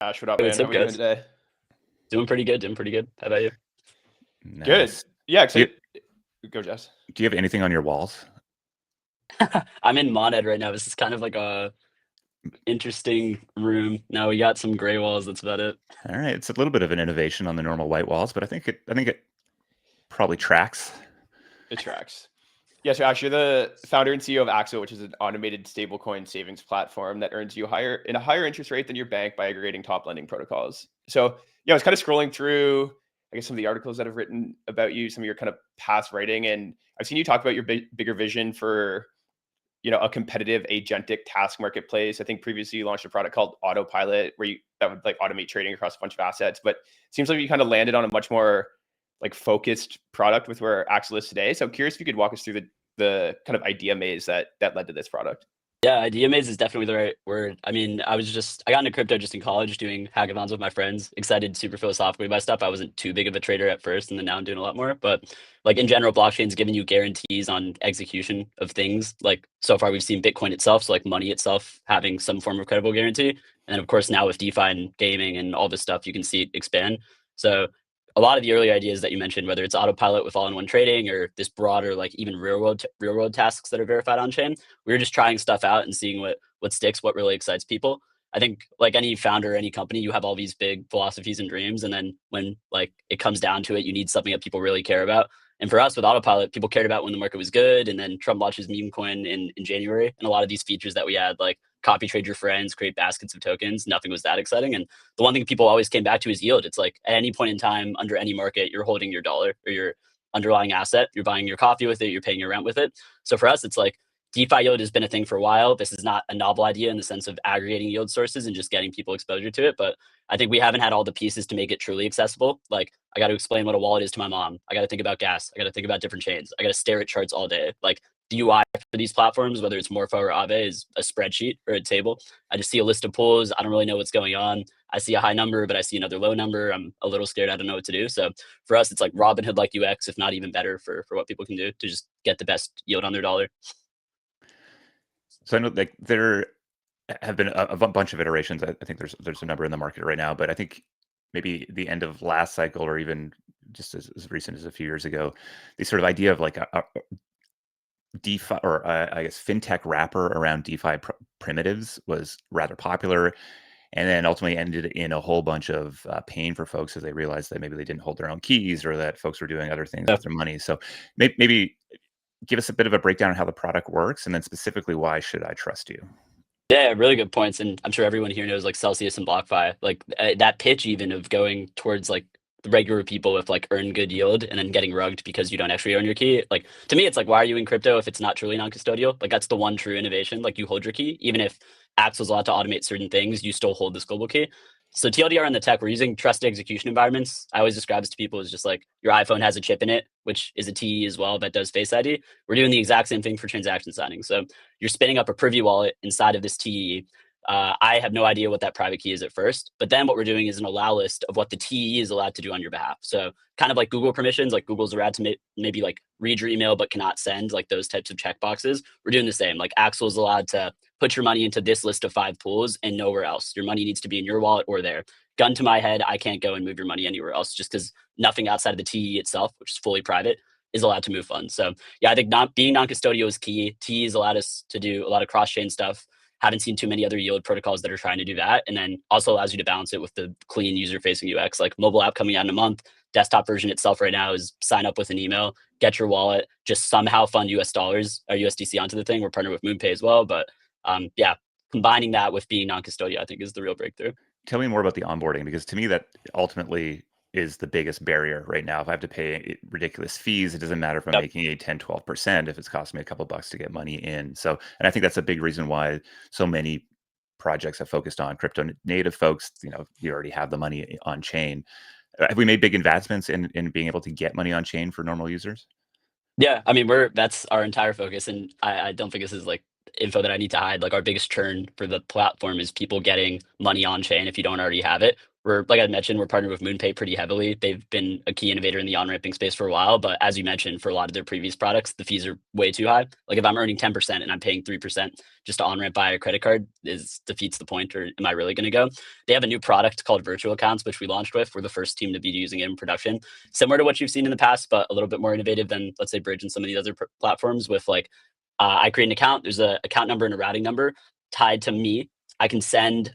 Ash, what up, Hey, man? what's How up, we doing guys? today? Doing pretty good. Doing pretty good. How about you? Good. Nice. Yeah, Do you excited. Go, Jess. do you have anything on your walls? I'm in Mon Ed right now. This is kind of like a interesting room. Now we got some gray walls. That's about it. All right, it's a little bit of an innovation on the normal white walls, but I think it probably tracks. It tracks. Yeah, so Ash, you're the founder and CEO of Axal, which is an automated stablecoin savings platform that earns you a higher interest rate than your bank by aggregating top lending protocols. So yeah, I was kind of scrolling through, I guess, some of the articles that have written about you, some of your kind of past writing, and I've seen you talk about your bigger vision for a competitive agentic task marketplace. I think previously you launched a product called Autopilot that would like automate trading across a bunch of assets, but it seems like you kind of landed on a much more like focused product with where Axel is today. So I'm curious if you could walk us through the kind of idea maze that led to this product. Yeah, idea maze is definitely the right word. I mean, I got into crypto just in college doing hackathons with my friends, excited super philosophically by stuff. I wasn't too big of a trader at first, and then now I'm doing a lot more. But like in general, blockchain's giving you guarantees on execution of things. Like so far we've seen Bitcoin itself, so like money itself having some form of credible guarantee. And then of course now with DeFi and gaming and all this stuff, you can see it expand. So a lot of the early ideas that you mentioned, whether it's autopilot with all-in-one trading or this broader, like even real world tasks that are verified on chain, we were just trying stuff out and seeing what sticks, what really excites people. I think like any founder, any company, you have all these big philosophies and dreams, and then when like it comes down to it, you need something that people really care about. And for us with autopilot, people cared about when the market was good, and then Trump launches meme coin in January, and a lot of these features that we had, like copy trade your friends, create baskets of tokens, nothing was that exciting. And the one thing people always came back to is yield. It's like at any point in time under any market, you're holding your dollar or your underlying asset, you're buying your coffee with it, you're paying your rent with it. So for us, it's like DeFi yield has been a thing for a while. This is not a novel idea in the sense of aggregating yield sources and just getting people exposure to it. But I think we haven't had all the pieces to make it truly accessible. Like I got to explain what a wallet is to my mom. I got to think about gas. I got to think about different chains. I got to stare at charts all day. Like the UI for these platforms, whether it's Morpho or Aave, is a spreadsheet or a table. I just see a list of pools. I don't really know what's going on. I see a high number, but I see another low number. I'm a little scared. I don't know what to do. So for us, it's like Robinhood like UX, if not even better for what people can do to just get the best yield on their dollar. So I know like there have been a bunch of iterations. I think there's a number in the market right now, but I think maybe the end of last cycle or even just as recent as a few years ago, the sort of idea of like a DeFi or I guess fintech wrapper around DeFi primitives was rather popular, and then ultimately ended in a whole bunch of pain for folks as they realized that maybe they didn't hold their own keys or that folks were doing other things Yeah. with their money. So maybe give us a bit of a breakdown on how the product works, and then specifically why should I trust you? Yeah, really good points. And I'm sure everyone here knows like Celsius and BlockFi. Like that pitch even of going towards like the regular people with like earn good yield and then getting rugged because you don't actually own your key. Like to me, it's like, why are you in crypto if it's not truly non-custodial? Like that's the one true innovation. Like you hold your key, even if Axel's allowed to automate certain things, you still hold this global key. So TLDR in the tech, we're using trusted execution environments. I always describe this to people as just like your iPhone has a chip in it, which is a TE as well that does Face ID. We're doing the exact same thing for transaction signing. So you're spinning up a privy wallet inside of this TE. I have no idea what that private key is at first, but then what we're doing is an allow list of what the TE is allowed to do on your behalf. So kind of like Google permissions, like Google's allowed to maybe like read your email but cannot send, like those types of checkboxes. We're doing the same. Like Axel is allowed to put your money into this list of 5 pools and nowhere else. Your money needs to be in your wallet or there. Gun to my head, I can't go and move your money anywhere else just because nothing outside of the TE itself, which is fully private, is allowed to move funds. So yeah, I think not being non-custodial is key. TE's allowed us to do a lot of cross-chain stuff. Haven't seen too many other yield protocols that are trying to do that. And then also allows you to balance it with the clean user-facing UX, like mobile app coming out in a month. Desktop version itself right now is sign up with an email, get your wallet, just somehow fund US dollars or USDC onto the thing. We're partnered with MoonPay as well. But yeah, combining that with being non-custodial, I think is the real breakthrough. Tell me more about the onboarding, because to me that ultimately is the biggest barrier right now. If I have to pay ridiculous fees, it doesn't matter if I'm Yep. making a 10-12% if it's costing me a couple bucks to get money in. So, and I think that's a big reason why so many projects have focused on crypto native folks. You already have the money on chain. Have we made big investments in being able to get money on chain for normal users? Yeah, I mean, that's our entire focus, and I don't think this is like info that I need to hide. Like our biggest churn for the platform is people getting money on chain if you don't already have it. We're like I mentioned, we're partnered with MoonPay pretty heavily. They've been a key innovator in the on-ramping space for a while, but as you mentioned, for a lot of their previous products, the fees are way too high. Like if I'm earning 10% and I'm paying 3% just to on-ramp by a credit card, is defeats the point. Or am I really going to go? They have a new product called virtual accounts, which we launched with. We're the first team to be using it in production. Similar to what you've seen in the past, but a little bit more innovative than, let's say, Bridge and some of these other platforms. With like, I create an account. There's a account number and a routing number tied to me. I can send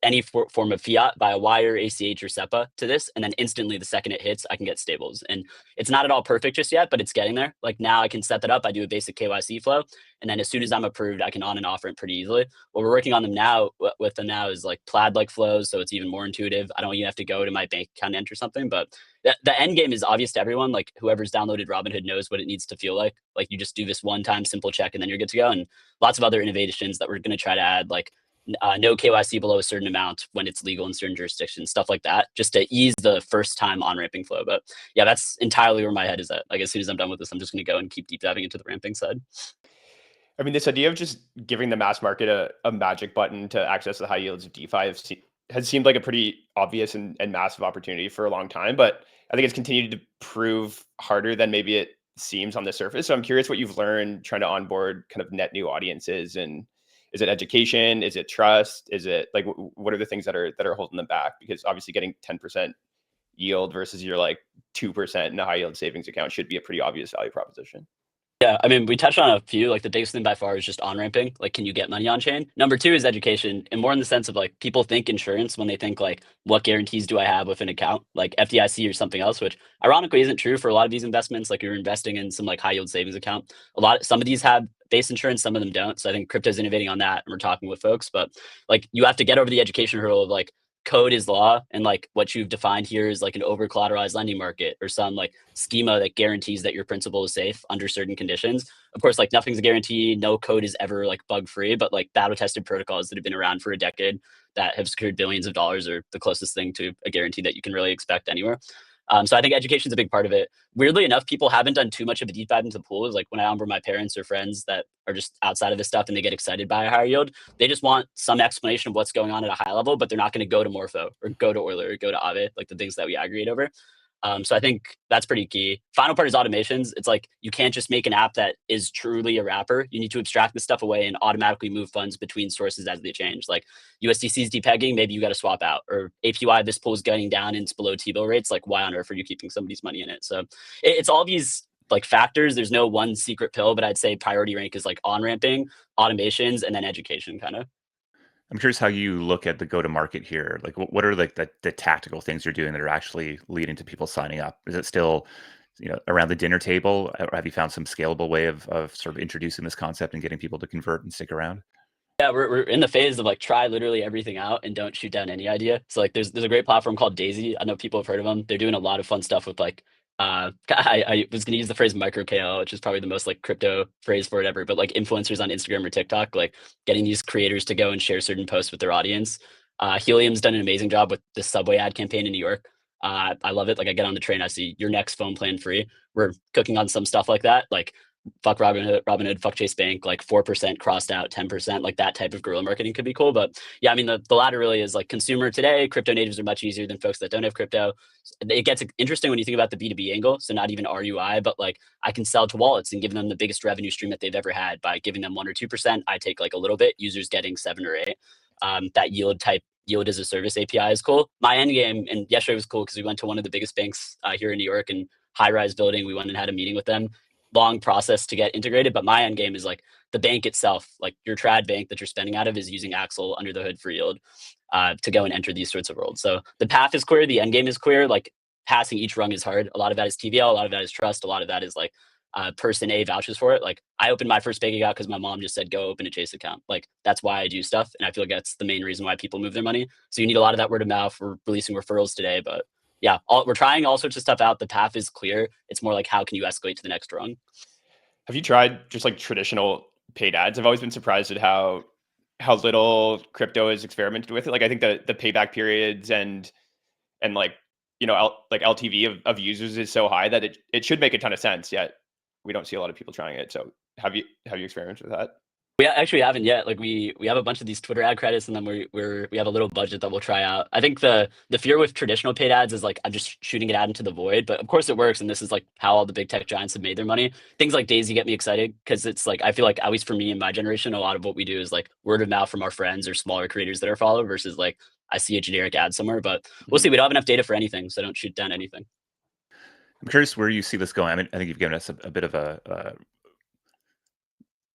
any form of fiat via wire, ACH, or SEPA to this, and then instantly the second it hits, I can get stables. And it's not at all perfect just yet, but it's getting there. Like now I can set that up. I do a basic KYC flow, and then as soon as I'm approved, I can on and off ramp pretty easily. What we're working on them now with them now is like plaid-like flows, so it's even more intuitive. I don't even have to go to my bank account and enter something, but the end game is obvious to everyone. Like whoever's downloaded Robinhood knows what it needs to feel like. Like you just do this one time simple check and then you're good to go. And lots of other innovations that we're going to try to add, like no KYC below a certain amount when it's legal in certain jurisdictions, stuff like that, just to ease the first time on ramping flow. But yeah, that's entirely where my head is at. Like as soon as I'm done with this, I'm just going to go and keep deep diving into the ramping side. I mean, this idea of just giving the mass market a magic button to access the high yields of DeFi has seemed like a pretty obvious and massive opportunity for a long time, but I think it's continued to prove harder than maybe it seems on the surface. So I'm curious what you've learned trying to onboard kind of net new audiences. And is it education? Is it trust? Is it like what are the things that are holding them back? Because obviously getting 10% yield versus your like 2% in a high yield savings account should be a pretty obvious value proposition. Yeah, I mean, we touched on a few. Like the biggest thing by far is just on ramping. Like, can you get money on chain? Number two is education, and more in the sense of like people think insurance when they think like, what guarantees do I have with an account, like FDIC or something else, which ironically isn't true for a lot of these investments. Like you're investing in some like high yield savings account. Some of these have base insurance, some of them don't. So I think crypto's innovating on that, and we're talking with folks. But like you have to get over the education hurdle of like code is law, and like what you've defined here is like an over collateralized lending market or some like schema that guarantees that your principal is safe under certain conditions. Of course, like nothing's a guarantee, no code is ever like bug free, but like battle tested protocols that have been around for a decade that have secured billions of dollars are the closest thing to a guarantee that you can really expect anywhere. So I think education is a big part of it. Weirdly enough, people haven't done too much of a deep dive into the pools. Like when I onboard my parents or friends that are just outside of this stuff and they get excited by a higher yield, they just want some explanation of what's going on at a high level, but they're not going to go to Morpho or go to Euler or go to Aave, like the things that we aggregate over. So I think that's pretty key. Final part is automations. It's like you can't just make an app that is truly a wrapper. You need to abstract this stuff away and automatically move funds between sources as they change. Like USDC's depegging, maybe you got to swap out. Or APY, this pool is getting down and it's below T-bill rates. Like why on earth are you keeping somebody's money in it? So it's all these like factors. There's no one secret pill, but I'd say priority rank is like on-ramping, automations, and then education kind of. I'm curious how you look at the go-to-market here. Like, what are like the tactical things you're doing that are actually leading to people signing up? Is it still, around the dinner table, or have you found some scalable way of sort of introducing this concept and getting people to convert and stick around? Yeah, we're in the phase of like try literally everything out and don't shoot down any idea. So like there's a great platform called Daisy. I know people have heard of them. They're doing a lot of fun stuff with like I was gonna use the phrase micro KL, which is probably the most like crypto phrase for it ever, but like influencers on Instagram or TikTok, like getting these creators to go and share certain posts with their audience. Helium's done an amazing job with the subway ad campaign in New York. I love it. Like I get on the train, I see your next phone plan free. We're cooking on some stuff like that. Like fuck Robinhood, fuck Chase Bank, like 4% crossed out, 10%, like that type of guerrilla marketing could be cool. But yeah, I mean, the latter really is like consumer today. Crypto natives are much easier than folks that don't have crypto. It gets interesting when you think about the B2B angle. So not even RUI, but like I can sell to wallets and give them the biggest revenue stream that they've ever had by giving them 1 or 2%. I take like a little bit, users getting 7 or 8. That yield as a service API is cool. My end game, and yesterday was cool because we went to one of the biggest banks here in New York and high-rise building. We went and had a meeting with them. Long process to get integrated, but my end game is like the bank itself, like your trad bank that you're spending out of is using Axal under the hood for yield to go and enter these sorts of worlds. So the path is clear, the end game is clear. Like passing each rung is hard. A lot of that is TVL, a lot of that is trust, a lot of that is like person A vouches for it. Like I opened my first bank account because my mom just said go open a Chase account. Like that's why I do stuff, and I feel like that's the main reason why people move their money. So you need a lot of that word of mouth. We're releasing referrals today, but yeah, we're trying all sorts of stuff out. The path is clear. It's more like how can you escalate to the next rung. Have you tried just like traditional paid ads? I've always been surprised at how little crypto is experimented with it. Like I think the payback periods and like like LTV of users is so high that it should make a ton of sense. Yet we don't see a lot of people trying it. So have you experimented with that? We actually haven't yet. Like we have a bunch of these Twitter ad credits, and then we have a little budget that we'll try out. I think the fear with traditional paid ads is like I'm just shooting it out into the void, but of course it works, and this is like how all the big tech giants have made their money. Things like Daisy get me excited because it's like I feel like at least for me and my generation, a lot of what we do is like word of mouth from our friends or smaller creators that are followed versus like I see a generic ad somewhere. But we'll see. We don't have enough data for anything, so don't shoot down anything. I'm curious where you see this going. I mean, I think you've given us a bit of a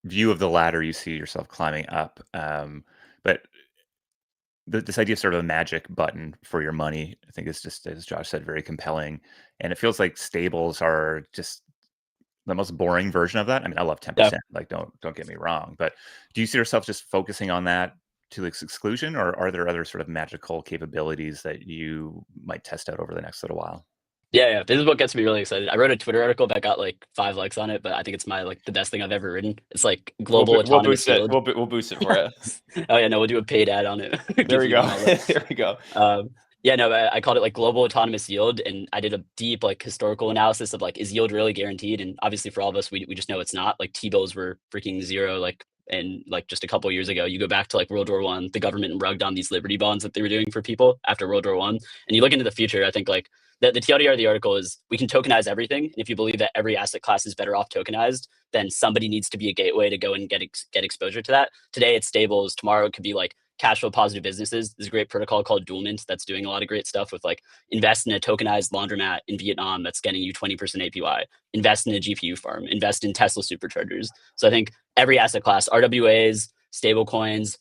view of the ladder you see yourself climbing up. But this idea of sort of a magic button for your money, I think is just, as Josh said, very compelling. And it feels like stables are just the most boring version of that. I mean, I love 10%. Yeah. Like, don't get me wrong. But do you see yourself just focusing on that to its exclusion, or are there other sort of magical capabilities that you might test out over the next little while? Yeah. This is what gets me really excited. I wrote a Twitter article that got like 5 likes on it, but I think it's my like the best thing I've ever written. It's like global We'll autonomous boost it. yield. We'll boost it for you. Oh yeah, no, we'll do a paid ad on it. There Give we you go. email list. There we go. Yeah, no, I called it like global autonomous yield, and I did a deep like historical analysis of like is yield really guaranteed? And obviously for all of us, we just know it's not. Like T-bills were freaking zero, like and like just a couple of years ago. You go back to like World War One, the government rugged on these Liberty bonds that they were doing for people after World War One, and you look into the future. I think like the TLDR of the article is we can tokenize everything, and if you believe that every asset class is better off tokenized, then somebody needs to be a gateway to go and get exposure to that. Today it's stables. Tomorrow it could be like cash flow positive businesses. There's a great protocol called Duelmint that's doing a lot of great stuff with like invest in a tokenized laundromat in Vietnam that's getting you 20% APY, invest in a GPU farm, invest in Tesla superchargers. So I think every asset class, RWAs, stable coins,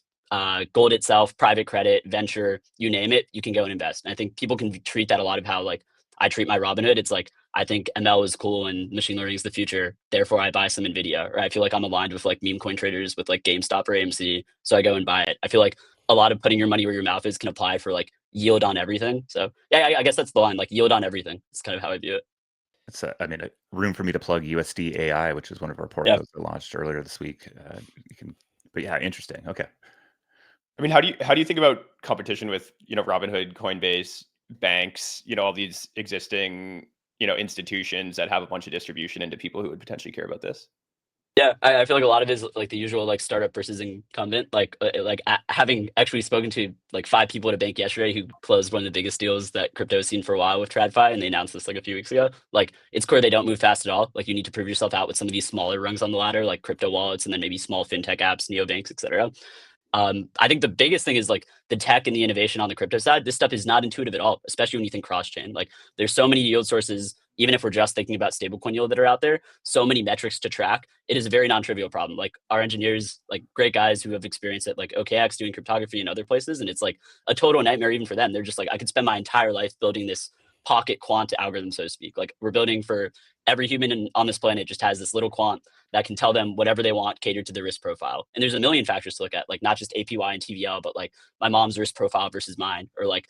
gold itself, private credit, venture, you name it, you can go and invest. And I think people can treat that a lot of how like I treat my Robinhood. It's like I think ML is cool and machine learning is the future. Therefore, I buy some Nvidia, or I feel like I'm aligned with like meme coin traders with like GameStop or AMC, so I go and buy it. I feel like a lot of putting your money where your mouth is can apply for like yield on everything. So yeah, I guess that's the line, like yield on everything. It's kind of how I view it. It's I mean, a room for me to plug USD AI, which is one of our Yeah. portfolios that launched earlier this week. You can, but yeah, interesting. Okay. I mean, how do you think about competition with, Robinhood, Coinbase, banks, all these existing, institutions that have a bunch of distribution into people who would potentially care about this? Yeah, I feel like a lot of it is like the usual like startup versus incumbent. Having actually spoken to like 5 people at a bank yesterday who closed one of the biggest deals that crypto has seen for a while with TradFi, and they announced this like a few weeks ago. Like it's clear they don't move fast at all. Like you need to prove yourself out with some of these smaller rungs on the ladder, like crypto wallets, and then maybe small fintech apps, neobanks, etc. I think the biggest thing is like the tech and the innovation on the crypto side. This stuff is not intuitive at all, especially when you think cross chain. Like there's so many yield sources, even if we're just thinking about stablecoin yield that are out there, so many metrics to track. It is a very non-trivial problem. Like our engineers, like great guys who have experience at like OKX doing cryptography and other places, and it's like a total nightmare even for them. They're just like, I could spend my entire life building this pocket quant algorithm, so to speak. Like we're building for every human on this planet just has this little quant that can tell them whatever they want catered to the risk profile. And there's a million factors to look at, like not just APY and TVL, but like my mom's risk profile versus mine, or like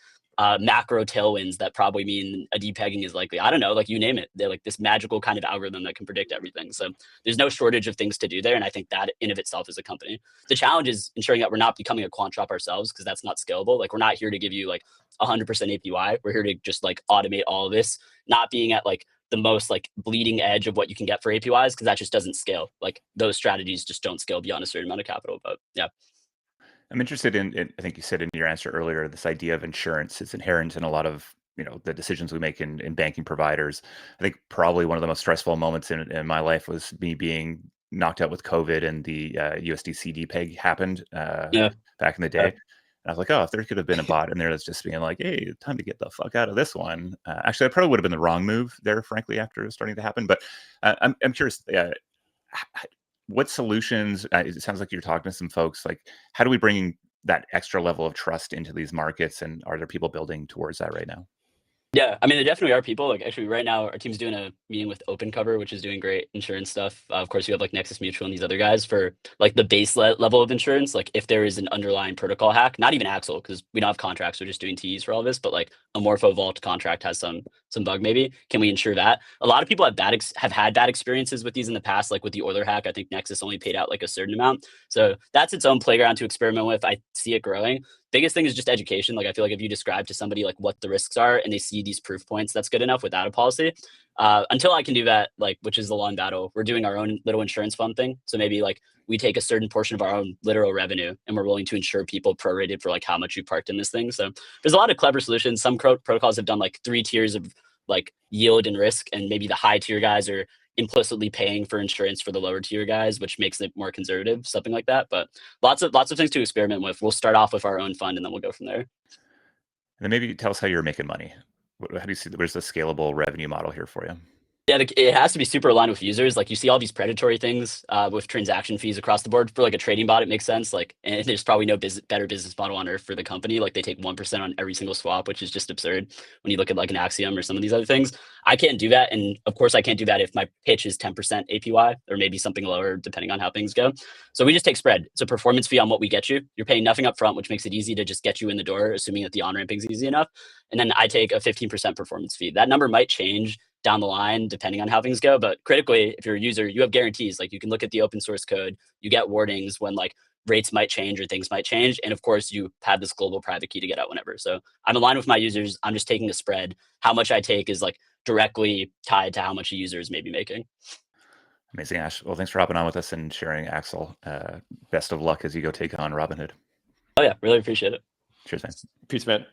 macro tailwinds that probably mean a depegging is likely. I don't know, like you name it. They're like this magical kind of algorithm that can predict everything. So there's no shortage of things to do there. And I think that in of itself is a company. The challenge is ensuring that we're not becoming a quant shop ourselves, because that's not scalable. Like we're not here to give you like 100% APY. We're here to just like automate all of this, not being at like the most like bleeding edge of what you can get for APYs, because that just doesn't scale. Like those strategies just don't scale beyond a certain amount of capital. But yeah. I'm interested in, I think you said in your answer earlier, this idea of insurance is inherent in a lot of, the decisions we make in banking providers. I think probably one of the most stressful moments in my life was me being knocked out with COVID, and the USDC depeg happened Yeah. back in the day. And I was like, oh, if there could have been a bot in there that's just being like, hey, time to get the fuck out of this one. Actually, that probably would have been the wrong move there, frankly, after it was starting to happen. But I'm curious, what solutions, it sounds like you're talking to some folks, like how do we bring that extra level of trust into these markets, and are there people building towards that right now? Yeah, I mean, there definitely are people. Like, actually, right now, our team's doing a meeting with Open Cover, which is doing great insurance stuff. Of course, you have like Nexus Mutual and these other guys for like the base level of insurance. Like, if there is an underlying protocol hack, not even Axal, because we don't have contracts, we're just doing TEs for all this. But like a Morpho Vault contract has some bug, maybe. Can we ensure that? A lot of people have had bad experiences with these in the past, like with the Euler hack. I think Nexus only paid out like a certain amount, so that's its own playground to experiment with. I see it growing. Biggest thing is just education. Like I feel like if you describe to somebody like what the risks are and they see these proof points, that's good enough without a policy. Until I can do that, like, which is the long battle, we're doing our own little insurance fund thing. So maybe like we take a certain portion of our own literal revenue and we're willing to insure people prorated for like how much you parked in this thing. So there's a lot of clever solutions. Some protocols have done like 3 tiers of like yield and risk, and maybe the high tier guys are implicitly paying for insurance for the lower tier guys, which makes it more conservative, something like that. But lots of things to experiment with. We'll start off with our own fund and then we'll go from there. And then maybe tell us how you're making money. How do you see, where's the scalable revenue model here for you? Yeah, it has to be super aligned with users. Like you see all these predatory things with transaction fees across the board. For like a trading bot, it makes sense. Like, and there's probably no better business model on earth for the company. Like they take 1% on every single swap, which is just absurd when you look at like an Axiom or some of these other things. I can't do that. And of course I can't do that if my pitch is 10% APY or maybe something lower, depending on how things go. So we just take spread. It's a performance fee on what we get you. You're paying nothing up front, which makes it easy to just get you in the door, assuming that the on-ramping is easy enough. And then I take a 15% performance fee. That number might change down the line, depending on how things go. But critically, if you're a user, you have guarantees. Like you can look at the open source code, you get warnings when like rates might change or things might change. And of course you have this global private key to get out whenever. So I'm aligned with my users. I'm just taking a spread. How much I take is like directly tied to how much a user is maybe making. Amazing, Ash. Well, thanks for hopping on with us and sharing, Axel. Best of luck as you go take on Robinhood. Oh yeah, really appreciate it. Cheers, man. Peace, man.